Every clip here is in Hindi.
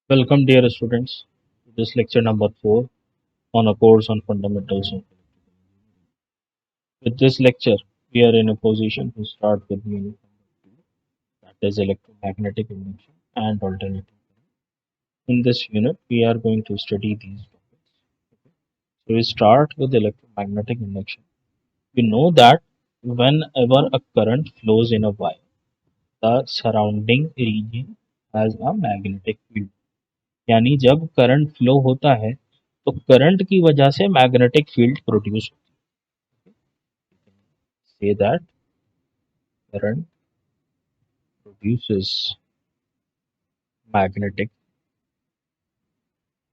Welcome, dear students, to this lecture number 4 on a course on fundamentals of electrical engineering. With this lecture, we are in a position to start with unit number 2, that is electromagnetic induction and alternating current. In this unit, we are going to study these topics. So, we start with electromagnetic induction. We know that whenever a current flows in a wire, the surrounding region has a magnetic field. यानी जब करंट फ्लो होता है तो करंट की वजह से मैग्नेटिक फील्ड प्रोड्यूस होती है। Say that current produces magnetic.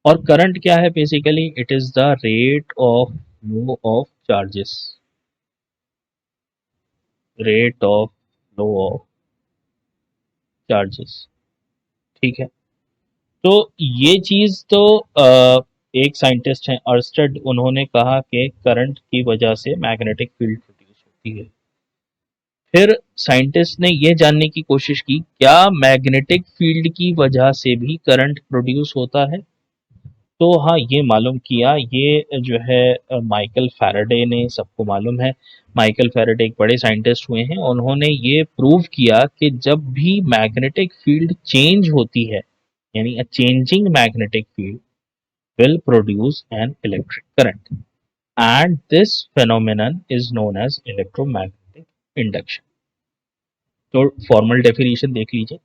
और करंट क्या है? Basically it is the rate of flow of charges, rate of flow of charges. ठीक है, तो ये चीज तो एक साइंटिस्ट हैं अर्स्टेड, उन्होंने कहा कि करंट की वजह से मैग्नेटिक फील्ड प्रोड्यूस होती है। फिर साइंटिस्ट ने ये जानने की कोशिश की क्या मैग्नेटिक फील्ड की वजह से भी करंट प्रोड्यूस होता है। तो हाँ, ये मालूम किया। ये जो है माइकल फैराडे ने, सबको मालूम है माइकल फैराडे एक बड़े साइंटिस्ट हुए हैं। उन्होंने ये प्रूव किया कि जब भी मैग्नेटिक फील्ड चेंज होती है, यानी अ changing magnetic field will produce an electric current, and this phenomenon is known as electromagnetic induction. तो फॉर्मल डेफिनेशन देख लीजिए।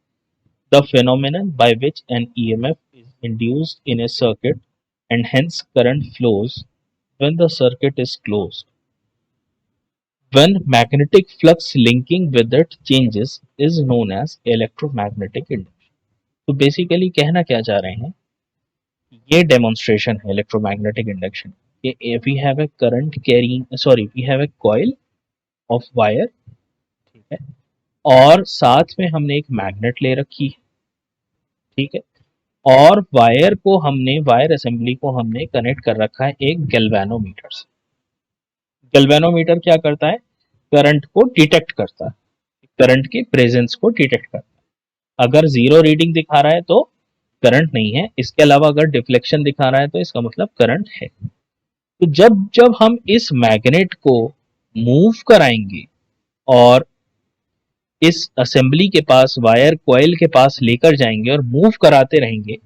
The phenomenon by which an EMF is induced in a circuit and hence current flows when the circuit is closed. When magnetic flux linking with it changes is known as electromagnetic induction. तो बेसिकली कहना क्या चाह रहे हैं, ये डेमोन्स्ट्रेशन है इलेक्ट्रोमैग्नेटिक इंडक्शन कि we have a current carrying sorry we have a coil of wire, ठीक है, और साथ में हमने एक मैग्नेट ले रखी है, ठीक है, और वायर असेंबली को हमने कनेक्ट कर रखा है एक गैल्वेनोमीटर से। गैल्वेनोमीटर क्या करता है? करंट को डिटेक्ट करता है, करंट के प्रेजेंस को डिटेक्ट करता है। अगर जीरो रीडिंग दिखा रहा है तो करंट नहीं है, इसके अलावा अगर डिफ्लेक्शन दिखा रहा है तो इसका मतलब करंट है। तो जब जब हम इस मैग्नेट को मूव कराएंगे और इस असेंबली के पास वायर कॉइल के पास लेकर जाएंगे और मूव कराते रहेंगे,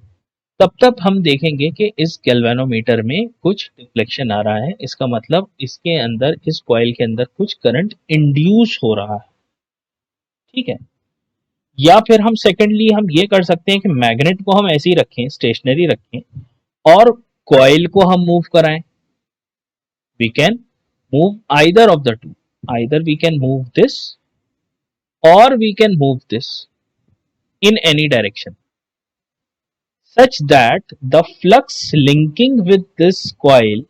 तब तक हम देखेंगे कि इस गैल्वेनोमीटर में कुछ डिफ्लेक्शन आ रहा है। इसका मतलब इसके अंदर, इस कॉइल के अंदर कुछ करंट इंड्यूस हो रहा है, ठीक है। या फिर हम सेकेंडली हम ये कर सकते हैं कि मैग्नेट को हम ऐसे ही रखें, स्टेशनरी रखें, और कॉइल को हम मूव कराएं। We can move either of the two, either we can move this or we can move this in any direction such that the flux linking with this coil,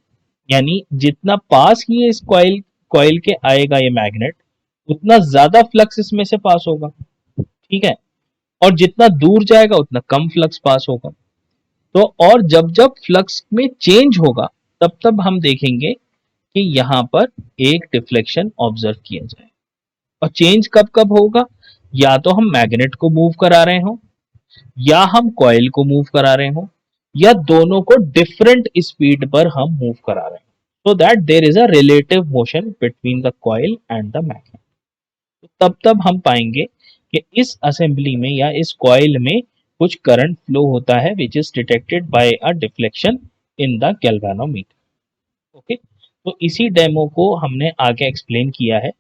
यानी जितना पास ही इस कॉइल के आएगा ये मैग्नेट, उतना ज्यादा फ्लक्स इसमें से पास होगा, ठीक है, और जितना दूर जाएगा उतना कम फ्लक्स पास होगा। तो और जब जब फ्लक्स में चेंज होगा तब तब हम देखेंगे कि यहाँ पर एक डिफ्लेक्शन ऑब्जर्व किया जाए। और चेंज कब कब होगा? या तो हम मैग्नेट को मूव करा रहे हो, या हम कॉइल को मूव करा रहे हो, या दोनों को डिफरेंट स्पीड पर हम मूव करा रहे हो, so that there is a relative motion between the coil and the magnet. तो तब तब हम पाएंगे कि इस असेंबली में या इस कॉइल में कुछ करंट फ्लो होता है which is detected by a deflection in the galvanometer. Okay, तो इसी डेमो को हमने आगे एक्सप्लेन किया है।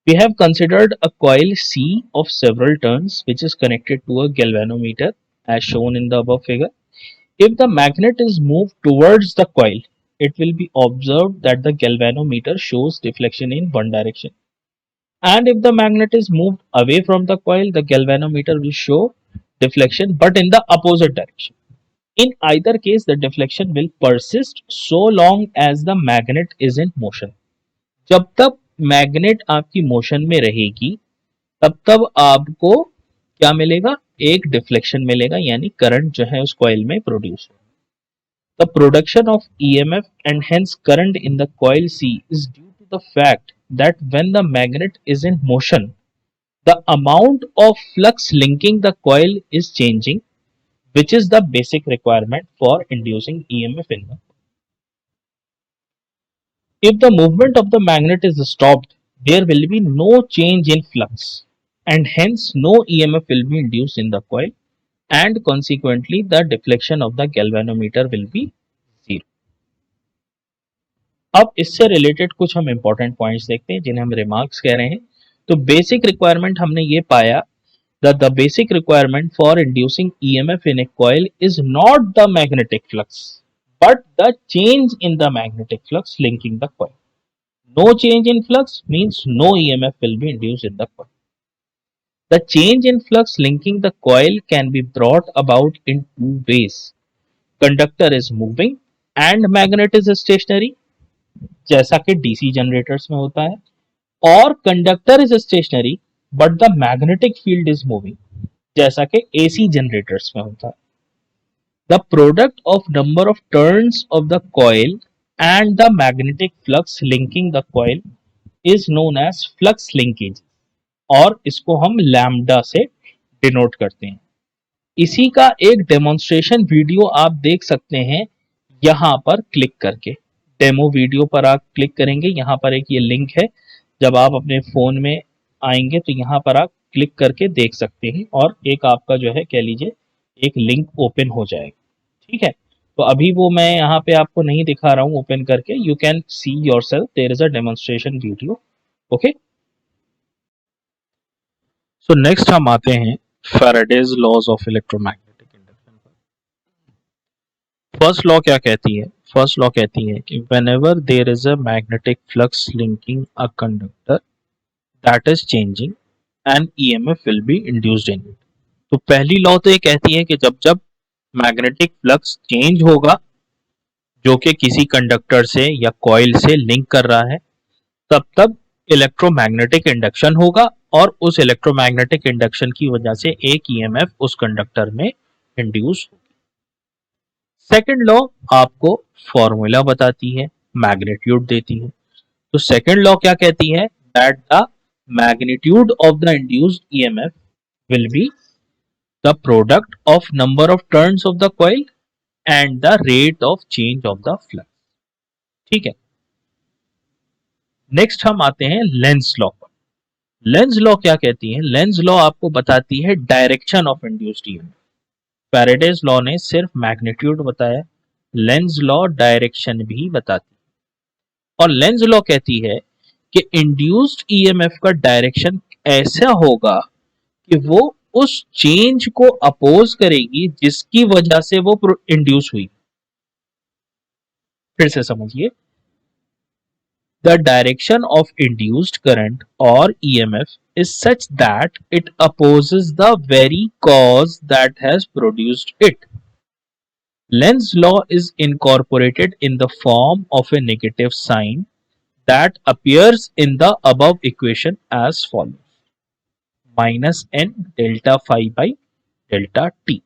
We have considered a coil C of several turns which is connected to a galvanometer as shown in the above figure. If the magnet is moved towards the coil, it will be observed that the galvanometer shows deflection in one direction. And if the magnet is moved away from the coil, the galvanometer will show deflection but in the opposite direction. In either case, the deflection will persist so long as the magnet is in motion. जब तक मैग्नेट आपकी मोशन में रहेगी तब तब आपको क्या मिलेगा? एक डिफ्लेक्शन मिलेगा, यानी करंट जो है उस कॉइल में प्रोड्यूस होगा। The production of EMF and hence current in the coil C is due to the fact that when the magnet is in motion the amount of flux linking the coil is changing, which is the basic requirement for inducing EMF in the. If the movement of the magnet is stopped, there will be no change in flux and hence no EMF will be induced in the coil, and consequently the deflection of the galvanometer will be zero. अब इससे रिलेटेड कुछ हम इंपॉर्टेंट पॉइंट्स देखते हैं जिन्हें हम रिमार्क्स कह रहे हैं. तो बेसिक रिक्वायरमेंट हमने ये पाया that the basic requirement for inducing EMF in a coil is not the magnetic flux but the change in the magnetic flux linking the coil. No change in flux means no EMF will be induced in the coil. The change in flux linking the coil can be brought about in two ways. Conductor is moving and magnet is stationary, जैसा कि DC generators में होता है, और conductor is stationary but the magnetic field is moving, जैसा कि AC generators में होता है. The product of number of turns of the coil and the magnetic flux linking the coil is known as flux linkage, और इसको हम लैम्डा से डिनोट करते हैं. इसी का एक डेमोन्स्ट्रेशन वीडियो आप देख सकते हैं यहाँ पर क्लिक करके. डेमो वीडियो पर आप क्लिक करेंगे, यहाँ पर एक ये लिंक है, जब आप अपने फ़ोन में आएंगे तो यहाँ पर आप क्लिक करके देख सकते हैं और एक आपका जो है कह लीजिए एक लिंक ओपन हो जाएगा. ठीक है, तो अभी वो मैं यहाँ पे आपको नहीं दिखा रहा हूँ ओपन करके. You can see yourself, there is a demonstration video. Okay, so next हम आते हैं Faraday's laws of electromagnetic induction पर. फर्स्ट लॉ क्या कहती है? फर्स्ट लॉ कहती है कि whenever there is a magnetic flux linking a conductor that is changing and EMF will be induced in it. तो पहली लॉ तो ये कहती है कि जब जब मैग्नेटिक फ्लक्स चेंज होगा जो कि किसी कंडक्टर से या कॉइल से लिंक कर रहा है, तब तब इलेक्ट्रोमैग्नेटिक इंडक्शन होगा और उस इलेक्ट्रोमैग्नेटिक इंडक्शन की वजह से एक ईएमएफ उस कंडक्टर में इंड्यूस होगी. सेकंड लॉ आपको फॉर्मूला बताती है, मैग्नीट्यूड देती है. तो सेकंड लॉ क्या कहती है? That the magnitude of the induced EMF will be the product of number of turns of the coil and the rate of change of the flux. ठीक है, नेक्स्ट हम आते हैं लेंज लॉ पर. लेंज लॉ क्या कहती है? लेंज लॉ आपको बताती है direction of induced EMF. Faraday's law ने सिर्फ मैग्नीट्यूड बताया, लेंज लॉ डायरेक्शन भी बताती है. और लेंज लॉ कहती है कि इंड्यूस्ड ईएमएफ का डायरेक्शन ऐसा होगा कि वो उस चेंज को अपोज करेगी जिसकी वजह से वो इंड्यूस हुई. फिर से समझिए, the direction of induced current or EMF is such that it opposes the very cause that has produced it. Lenz law is incorporated in the form of a negative sign that appears in the above equation as follows: minus n delta phi by delta t.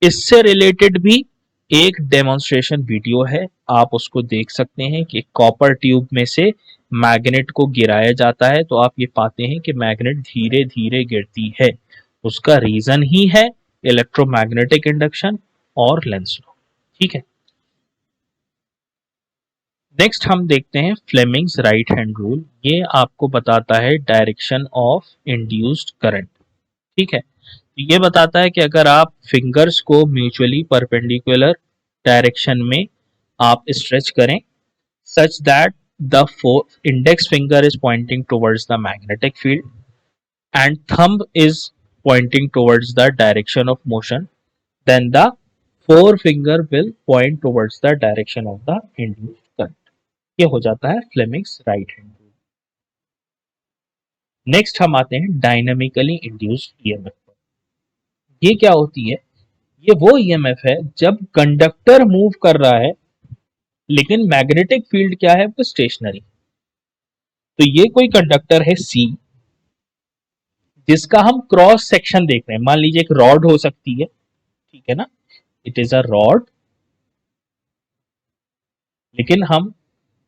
इससे रिलेटेड भी एक डेमोन्स्ट्रेशन वीडियो है, आप उसको देख सकते हैं कि कॉपर ट्यूब में से मैग्नेट को गिराया जाता है तो आप ये पाते हैं कि मैग्नेट धीरे धीरे गिरती है. उसका रीजन ही है इलेक्ट्रोमैग्नेटिक इंडक्शन और लेंज लॉ. ठीक है, नेक्स्ट हम देखते हैं फ्लेमिंग्स राइट हैंड रूल. ये आपको बताता है डायरेक्शन ऑफ इंड्यूस्ड करंट. ठीक है, ये बताता है कि अगर आप फिंगर्स को म्यूचुअली परपेंडिकुलर डायरेक्शन में आप स्ट्रेच करें such that the index finger is pointing towards the magnetic field and thumb is pointing towards the direction of motion, then the four finger will point towards the direction of the induced current. ये हो जाता है Fleming's right hand rule. Next हम आते हैं डायनामिकली इंड्यूस्ड ईएमएफ. ये क्या होती है? ये वो ईएमएफ है जब कंडक्टर मूव कर रहा है लेकिन मैग्नेटिक फील्ड क्या है? वो स्टेशनरी. तो ये कोई कंडक्टर है सी जिसका हम क्रॉस सेक्शन देख रहे हैं. मान लीजिए एक रॉड हो सकती है, ठीक है ना, इट इज अ रॉड, लेकिन हम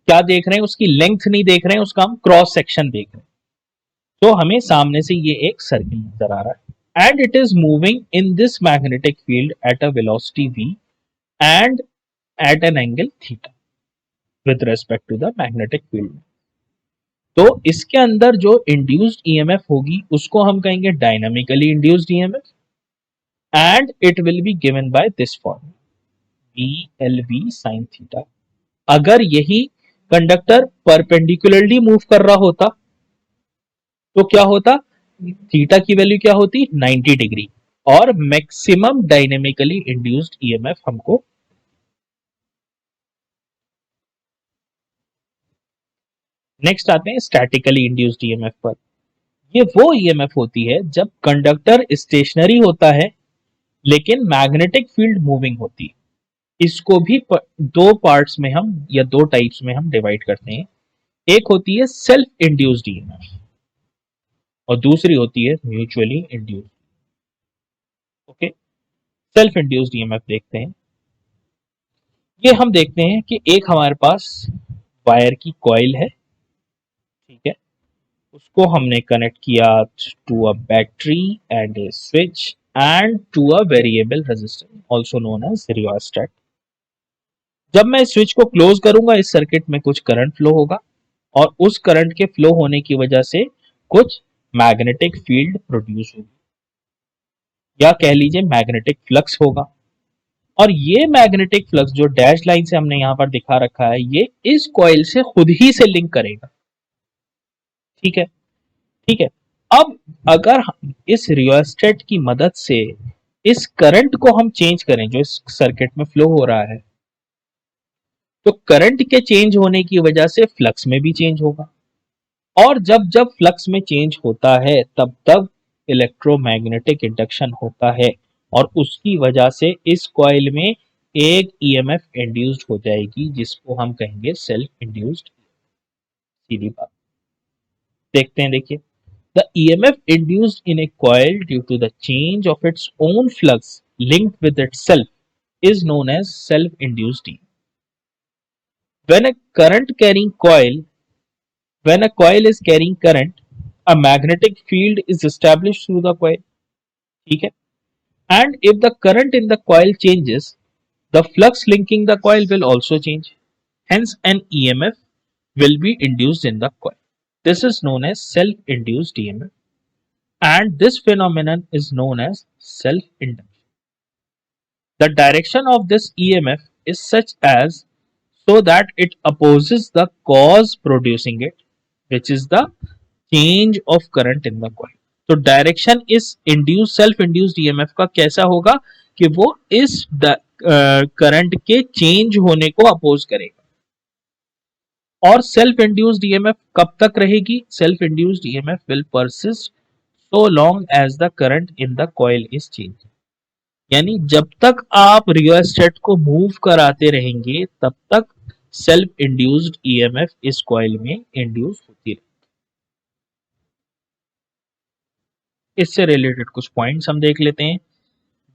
क्या देख रहे हैं? उसकी लेंथ नहीं देख रहे हैं, उसका हम क्रॉस सेक्शन देख रहे हैं. तो हमें सामने से ये एक सर्किल नजर आ रहा है and it is moving in this magnetic field at a velocity v and at an angle theta with respect to the magnetic field. तो इसके अंदर जो इंड्यूस्ड ईएमएफ होगी उसको हम कहेंगे dynamically induced EMF and it will be given by this form BLV sin theta. अगर यही कंडक्टर परपेंडिकुलरली मूव कर रहा होता तो क्या होता, थीटा की वैल्यू क्या होती 90 डिग्री और मैक्सिमम डायनेमिकली इंड्यूस्ड ईएमएफ हमको। नेक्स्ट आते हैं स्टैटिकली इंड्यूस्ड ईएमएफ पर। ये वो ईएमएफ होती है जब कंडक्टर स्टेशनरी होता है लेकिन मैग्नेटिक फील्ड मूविंग होती है। इसको भी दो पार्ट्स में हम या दो टाइप्स में हम डिवाइड करते हैं। एक होती है सेल्फ इंड्यूस्ड ईएमएफ और दूसरी होती है mutually induced. Okay, self induced EMF देखते हैं। ये हम देखते हैं कि एक हमारे पास वायर की कॉइल है, ठीक है, उसको हमने कनेक्ट किया to a battery and a switch and to a variable resistance also known as rheostat. जब मैं स्विच को क्लोज करूंगा इस सर्किट में कुछ करंट फ्लो होगा और उस करंट के फ्लो होने की वजह से कुछ मैग्नेटिक फील्ड प्रोड्यूस होगी या कह लीजिए मैग्नेटिक फ्लक्स होगा। और ये मैग्नेटिक फ्लक्स जो डैश लाइन से हमने यहां पर दिखा रखा है ये इस कॉइल से खुद ही से लिंक करेगा, ठीक है, ठीक है। अब अगर हम इस रियोस्टेट की मदद से इस करंट को हम चेंज करें जो इस सर्किट में फ्लो हो रहा है तो करंट के चेंज होने की वजह से फ्लक्स में भी चेंज होगा और जब जब फ्लक्स में चेंज होता है तब तब इलेक्ट्रोमैग्नेटिक इंडक्शन होता है और उसकी वजह से इस कॉइल में एक ईएमएफ इंड्यूस्ड हो जाएगी जिसको हम कहेंगे सेल्फ इंड्यूस्ड। सीधी बात देखते हैं, देखिए the EMF induced in a coil due to the change of its own flux linked with itself is known as self-induced EMF. When a current carrying coil, when a coil is carrying current, a magnetic field is established through the coil. ठीक है, and if the current in the coil changes, the flux linking the coil will also change. Hence, an EMF will be induced in the coil. This is known as self-induced EMF. And this phenomenon is known as self-induction. The direction of this EMF is such as so that it opposes the cause producing it, which is the change of current in the coil. तो डायरेक्शन इस इंड्यूस सेल्फ इंड्यूस्ड ईएमएफ का कैसा होगा कि वो इस करंट के चेंज होने को अपोज करेगा। और सेल्फ इंड्यूस्ड ईएमएफ कब तक रहेगी? Self induced EMF will persist so long as the current in the coil is changing. यानी जब तक आप रियोस्टेट को मूव कराते रहेंगे तब तक सेल्फ इंड्यूस्ड ईएमएफ इस कॉइल में इंड्यूस होती रहेगी। इससे रिलेटेड कुछ पॉइंट्स हम देख लेते हैं।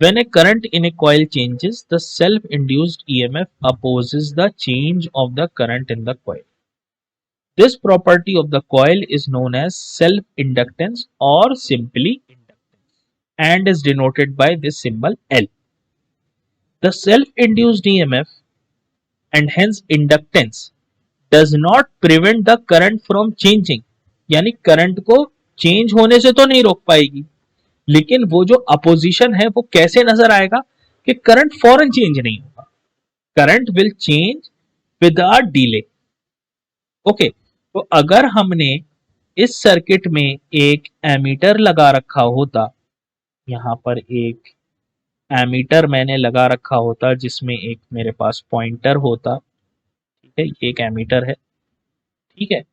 When a current in a coil changes, the self-induced EMF opposes the change of the current in the coil. This property of the coil is known as self-inductance or simply inductance and is denoted by this symbol L. The self-induced EMF and hence inductance does not prevent the current from changing. यानी करंट को चेंज होने से तो नहीं रोक पाएगी, लेकिन वो जो अपोजिशन है वो कैसे नजर आएगा कि करंट फौरन चेंज नहीं होगा, current will change with a delay. Okay, तो अगर हमने इस सर्किट में एक एमीटर लगा रखा होता, यहां पर एक एमीटर मैंने लगा रखा होता जिसमें एक मेरे पास पॉइंटर होता, ठीक है, ये एक एमीटर है, ठीक है,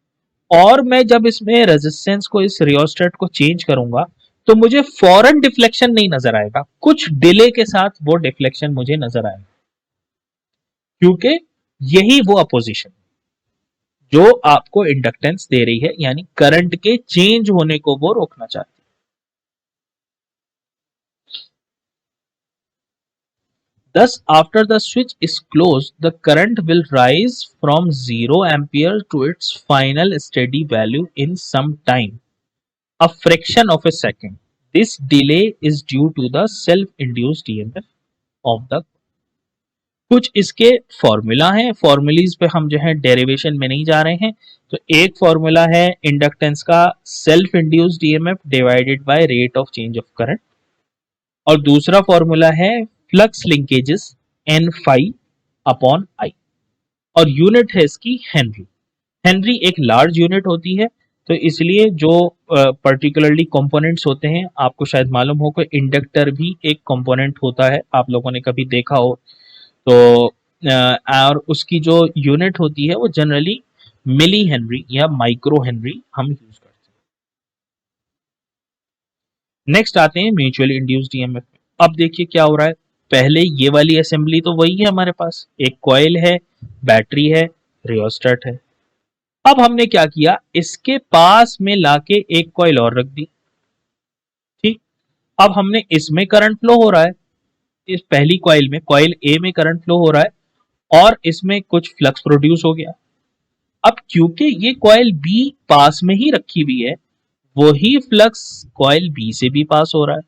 और मैं जब इसमें रेजिस्टेंस को इस रियोस्टेट को चेंज करूंगा तो मुझे फौरन डिफ्लेक्शन नहीं नजर आएगा, कुछ डिले के साथ वो डिफ्लेक्शन मुझे नजर आएगा क्योंकि यही वो अपोजिशन जो आपको इंडक्टेंस दे रही है, यानी करंट के चेंज होने को वो रोकना चाहती है। Thus, after the switch is closed, the current will rise from 0 ampere to its final steady value in some time, a fraction of a second. This delay is due to the self induced EMF of the. कुछ इसके फॉर्मूला हैं, फॉर्मूलीज पे हम जो है डेरिवेशन में नहीं जा रहे हैं। तो एक फॉर्मूला है इंडक्टेंस का self induced EMF divided by rate of change of current, और दूसरा फॉर्मूला है flux linkages N phi upon I, और यूनिट है इसकी हेनरी। हेनरी एक लार्ज यूनिट होती है, तो इसलिए जो पर्टिकुलरली कंपोनेंट्स होते हैं, आपको शायद मालूम हो कि इंडक्टर भी एक कंपोनेंट होता है, आप लोगों ने कभी देखा हो तो। और उसकी जो यूनिट होती है वो जनरली मिली हेनरी या माइक्रो हेनरी हम यूज करते हैं। नेक्स्ट आते हैं म्यूचुअली इंड्यूस्ड ईएमएफ। अब देखिए क्या हो रहा है, पहले ये वाली असेंबली तो वही है हमारे पास, एक कॉइल है, बैटरी है, रियोस्टेट है। अब हमने क्या किया, इसके पास में लाके एक कॉइल और रख दी। ठीक, अब हमने इसमें करंट फ्लो हो रहा है, इस पहली कॉइल में, कॉइल ए में करंट फ्लो हो रहा है और इसमें कुछ फ्लक्स प्रोड्यूस हो गया। अब क्योंकि ये कॉइल बी पास में ही रखी हुई है, वही फ्लक्स कॉइल बी से भी पास हो रहा है।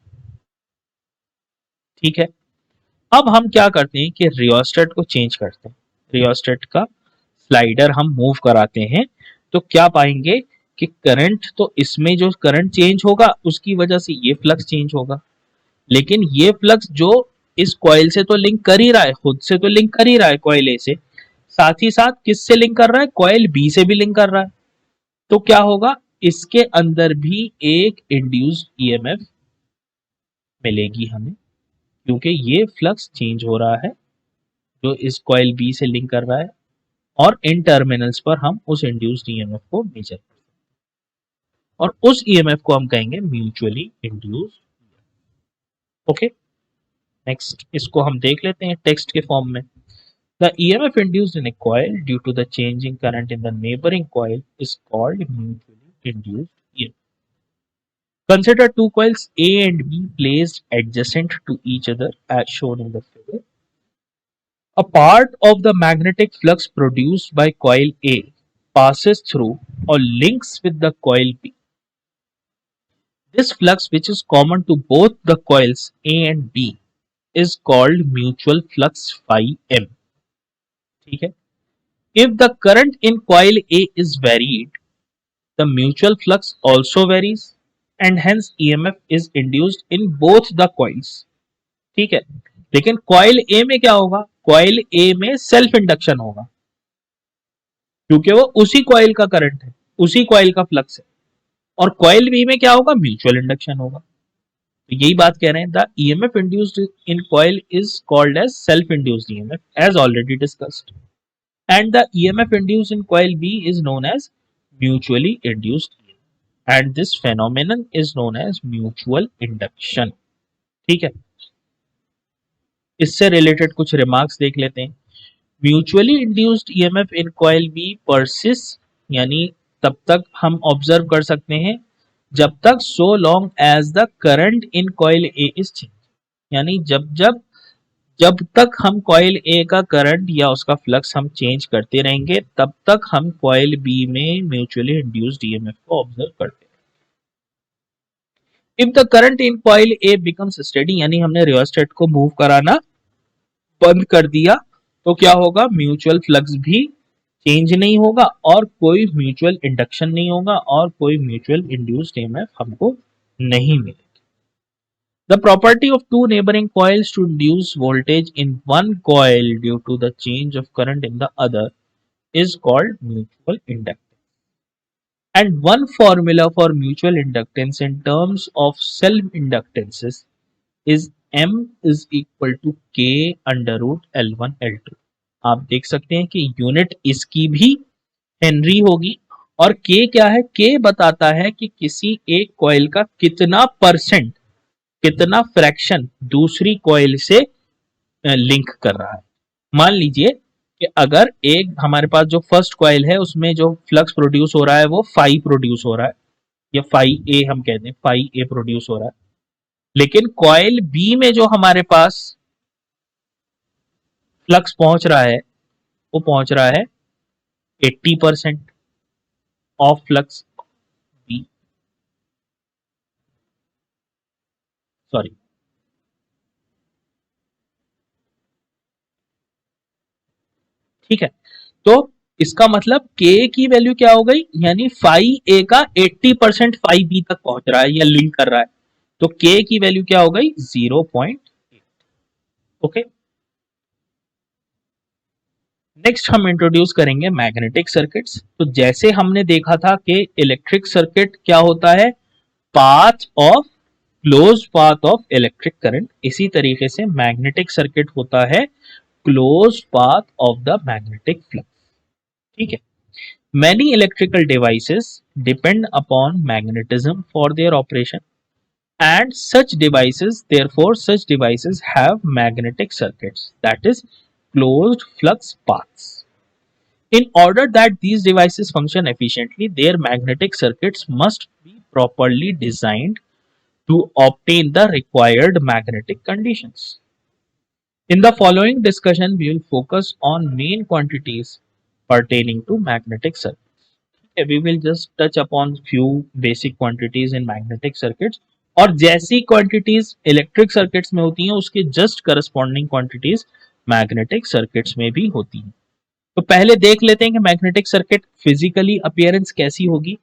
ठीक है, अब हम क्या करते हैं कि रियोस्टेट को चेंज करते हैं, रियोस्टेट का स्लाइडर हम मूव कराते हैं। तो क्या पाएंगे कि करंट, तो इसमें जो करंट चेंज होगा उसकी वजह से ये फ्लक्स चेंज होगा, लेकिन ये फ्लक्स जो इस कॉइल से तो लिंक कर ही रहा है, खुद से तो लिंक कर ही रहा है कॉइल ए से, साथ ही साथ किससे लिंक कर रहा है, कॉइल बी से भी लिंक कर रहा है। तो क्या होगा, इसके अंदर भी एक इंड्यूस्ड ईएमएफ मिलेगी हमें, क्योंकि ये फ्लक्स चेंज हो रहा है जो इस कॉइल बी से लिंक कर रहा है, और इन टर्मिनल्स पर हम उस इंड्यूस्ड ईएमएफ को मेजर करते हैं, और उस ईएमएफ को हम कहेंगे म्यूचुअली इंड्यूस्ड। ओके, नेक्स्ट इसको हम देख लेते हैं टेक्स्ट के फॉर्म में। The EMF induced in a coil due to the changing current in the neighbouring coil is called mutually induced EMF. Consider two coils A and B placed adjacent to each other as shown in the figure. A part of the magnetic flux produced by coil A passes through or links with the coil B. This flux, which is common to both the coils A and B, is called mutual flux phi M. ठीक है? If the current in coil A is varied, the mutual flux also varies, and hence EMF is induced in both the coils. ठीक है, लेकिन कॉइल ए में क्या होगा, कॉइल ए में सेल्फ इंडक्शन होगा, क्योंकि वो उसी कॉइल का करंट है, उसी कॉइल का फ्लक्स है। और कॉइल बी में क्या होगा, म्यूचुअल इंडक्शन होगा। तो यही बात कह रहे हैं, the EMF induced in coil is called as self induced EMF as already discussed, and the EMF induced in coil B is known as mutually induced, and this phenomenon is known as mutual induction. ठीक है, इससे रिलेटेड कुछ रिमार्क्स देख लेते हैं। Mutually induced EMF in coil B persist, यानी तब तक हम ऑब्जर्व कर सकते हैं जब तक so long as the current in coil A is change, यानी जब जब जब तक हम कॉइल ए का करंट या उसका फ्लक्स हम चेंज करते रहेंगे, तब तक हम कॉइल बी में म्यूचुअली इंड्यूस्ड ईएमएफ को ऑब्जर्व करते हैं। If the current in coil A becomes steady, यानी हमने रियोस्टेट को मूव कराना बंद कर दिया, तो क्या होगा, म्यूचुअल फ्लक्स भी चेंज नहीं होगा और कोई म्यूचुअल इंडक्शन नहीं होगा और कोई म्यूचुअल इंड्यूस्ड ईएमएफ हमको नहीं मिलेगी। The property of two neighboring coils to induce voltage in one coil due to the change of current in the other is called mutual inductance. And one formula for mutual inductance in terms of self-inductances is M is equal to K under root L1 L2. आप देख सकते हैं कि यूनिट इसकी भी हेनरी होगी, और K क्या है, K बताता है कि किसी एक कॉइल का कितना परसेंट, कितना फ्रैक्शन दूसरी कॉइल से लिंक कर रहा है। मान लीजिए कि अगर एक हमारे पास जो फर्स्ट कॉइल है उसमें जो फ्लक्स प्रोड्यूस हो रहा है वो फाई प्रोड्यूस हो रहा है, या फाई ए हम कहते हैं, फाई ए प्रोड्यूस हो रहा है, लेकिन कॉइल बी में जो हमारे पास फ्लक्स पहुंच रहा है वो पहुंच रहा है 80% ऑफ फ्लक्स बी। सॉरी, ठीक है। तो इसका मतलब k की वैल्यू क्या हो गई, यानी फाइव a का 80% फाइव b तक पहुंच रहा है या लिंक कर रहा है, तो k की वैल्यू क्या हो गई 0.8। ओके, नेक्स्ट हम इंट्रोड्यूस करेंगे मैग्नेटिक सर्किट्स। तो जैसे हमने देखा था कि इलेक्ट्रिक सर्किट क्या होता है, path of close path of electric current, इसी तरीके से मैग्नेटिक सर्किट होता है close path of the magnetic flux. ठीक है, many electrical devices depend upon magnetism for their operation, and such devices have magnetic circuits, that is closed flux paths. In order that these devices function efficiently, their magnetic circuits must be properly designed to obtain the required magnetic conditions. In the following discussion, we will focus on main quantities pertaining to magnetic circuits. We will just touch upon few basic quantities in magnetic circuits, और जैसी quantities electric circuits में होती हैं उसके just corresponding quantities magnetic circuits में भी होती हैं। तो पहले देख लेते हैं कि मैग्नेटिक सर्किट फिजिकली अपीयरेंस कैसी होगी।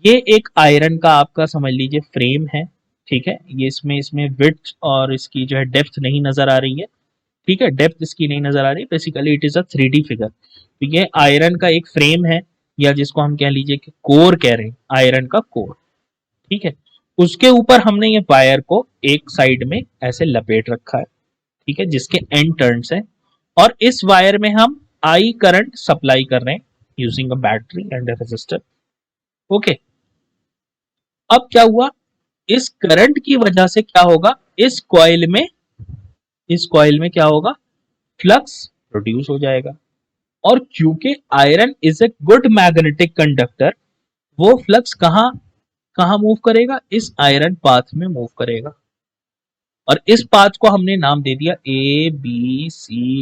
ये एक आयरन का आपका समझ लीजिए फ्रेम है, ठीक है। ये इसमें विड्थ और इसकी जो है डेप्थ नहीं नजर आ रही है, ठीक है, डेप्थ इसकी नहीं नजर आ रही। Basically it is a 3D figure. तो ये आयरन का एक फ्रेम है, या जिसको हम कह लीजिए कि कोर कह रहे हैं, आयरन का कोर, ठीक है। उसके ऊपर हमने ये वायर को एक साइड में ऐसे लपेट रखा है, ठीक है, जिसके एंड टर्न्स हैं, और इस वायर में हम आई करंट सप्लाई कर रहे हैं using a battery and a resistor. Okay, अब क्या हुआ, इस करंट की वजह से क्या होगा, इस कॉइल में क्या होगा, फ्लक्स प्रोड्यूस हो जाएगा। और क्योंकि iron is a good magnetic conductor, वो फ्लक्स कहां कहां मूव करेगा, इस आयरन पाथ में मूव करेगा। और इस पाथ को हमने नाम दे दिया ABCDA,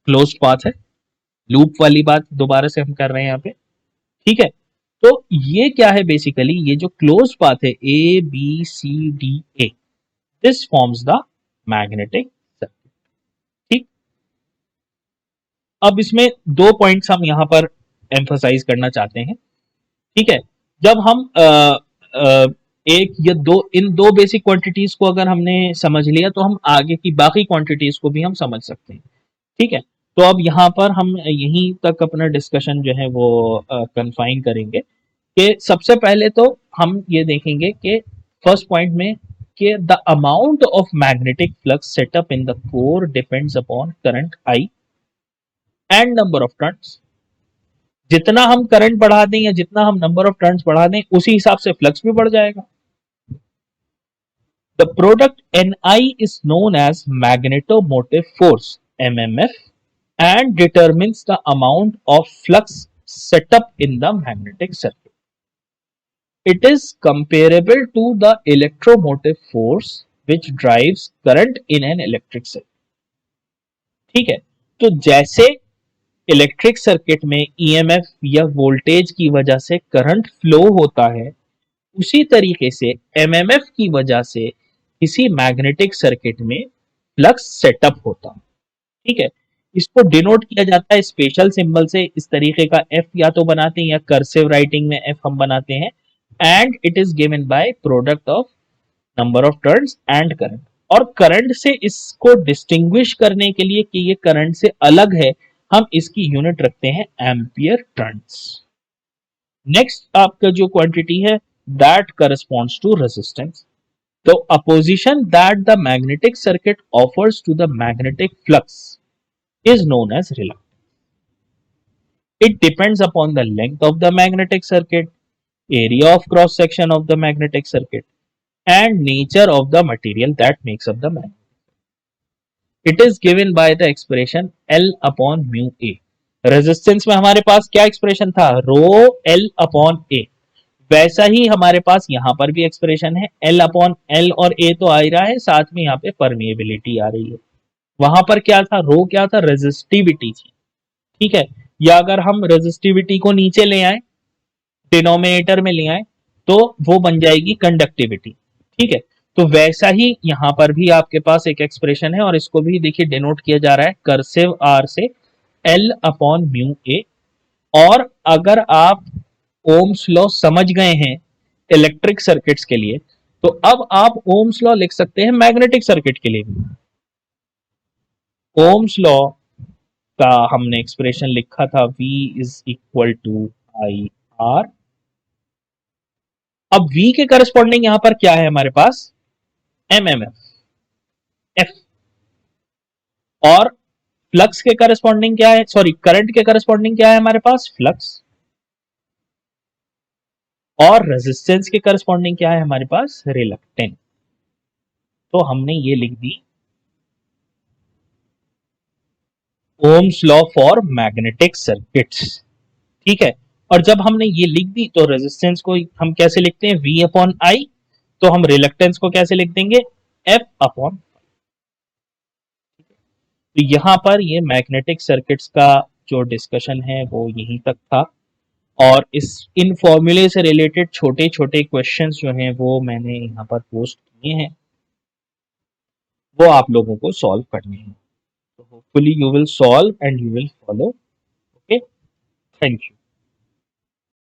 क्लोज पाथ है। लूप वाली बात दोबारा से हम कर रहे हैं यहाँ पे, ठीक है। तो ये क्या है, बेसिकली ये जो क्लोज पाथ है ABCDA, this forms the magnetic circuit. ठीक, अब इसमें दो पॉइंट्स हम यहाँ पर एम्फोसाइज करना चाहते हैं, ठीक है। जब हम एक या दो, इन दो बेसिक क्वांटिटीज को अगर हमने समझ लिया तो हम आगे की बाकी क्वांटिटीज को भी हम समझ सकते हैं, ठीक है। तो अब यहाँ पर हम यहीं तक अपना डिस्कशन जो है वो कन्फाइन करेंगे कि सबसे पहले तो हम ये देखेंगे कि फर्स्ट पॉइंट में कि the amount of magnetic flux setup in the core depends upon current I and number of turns. जितना हम करंट बढ़ा दें या जितना हम नंबर ऑफ टर्न्स बढ़ा दें, उसी हिसाब से फ्लक्स भी बढ़ जाएगा। The product Ni is known as magnetomotive force MMF and determines the amount of flux set up in the magnetic circuit. It is comparable to the electromotive force which drives current in an electric circuit. ठीक है, तो जैसे इलेक्ट्रिक सर्किट में ईएमएफ या वोल्टेज की वजह से करंट फ्लो होता है, उसी तरीके से एमएमएफ की वजह से किसी मैग्नेटिक सर्किट में फ्लक्स सेटअप होता है, ठीक है। इसको डिनोट किया जाता है स्पेशल सिंबल से, इस तरीके का एफ या तो बनाते हैं या कर्सिव राइटिंग में एफ हम बनाते हैं, and it is given by product of number of turns and current. और करंट से इसको डिस्टिंग्विश करने के लिए कि ये करंट से अलग है, हम इसकी यूनिट रखते हैं एम्पियर टर्न्स। नेक्स्ट आपका जो क्वांटिटी है that corresponds to resistance. The opposition that the magnetic circuit offers to the magnetic flux is known as reluctance. It depends upon the length of the magnetic circuit, area of cross section of the magnetic circuit, and nature of the material that makes up the magnet. It is given by the expression L upon mu A. Resistance में हमारे पास क्या एक्सप्रेशन था, रो एल अपॉन ए, वैसा ही हमारे पास यहां पर भी एक्सप्रेशन है एल अपॉन एल, और ए तो आ ही रहा है, साथ में यहाँ पे परमिएबिलिटी आ रही है। वहां पर क्या था, रो क्या था, रेजिस्टिविटी थी, ठीक है। या अगर हम रेजिस्टिविटी को नीचे ले आए, डिनोमिनेटर में ले आए, तो वो बन जाएगी कंडक्टिविटी, ठीक है। तो वैसा ही यहां पर भी आपके पास एक एक्सप्रेशन है और इसको भी देखिए डिनोट किया जा रहा है कर्सिव आर से एल अपॉन म्यू ए। और अगर आप ओम्स लॉ समझ गए हैं इलेक्ट्रिक सर्किट्स के लिए, तो अब आप ओम्स लॉ लिख सकते हैं मैग्नेटिक सर्किट के लिए भी। ओम्स लॉ का हमने एक्सप्रेशन लिखा था V is equal to I R. अब V के करस्पॉन्डिंग यहां पर क्या है हमारे पास, एम एम एफ। और फ्लक्स के करस्पॉन्डिंग क्या है, सॉरी करंट के करस्पॉन्डिंग क्या है हमारे पास, फ्लक्स। और रेजिस्टेंस के करस्पॉन्डिंग क्या है हमारे पास, रिलक्टेंस। तो हमने ये लिख दी Ohm's law for magnetic circuits. ठीक है। और जब हमने ये लिख दी तो रेजिस्टेंस को हम कैसे लिखते हैं, V अपॉन आई। तो हम रिलक्टेंस को कैसे लिख देंगे, F अपॉन। तो यहां पर ये मैग्नेटिक सर्किट्स का जो डिस्कशन है वो यहीं तक था। और इस इन फॉर्मूले से रिलेटेड छोटे छोटे क्वेश्चंस जो हैं वो मैंने यहाँ पर पोस्ट किए हैं, वो आप लोगों को सॉल्व करने हैं। तो hopefully you will solve and you will follow. Okay, thank you.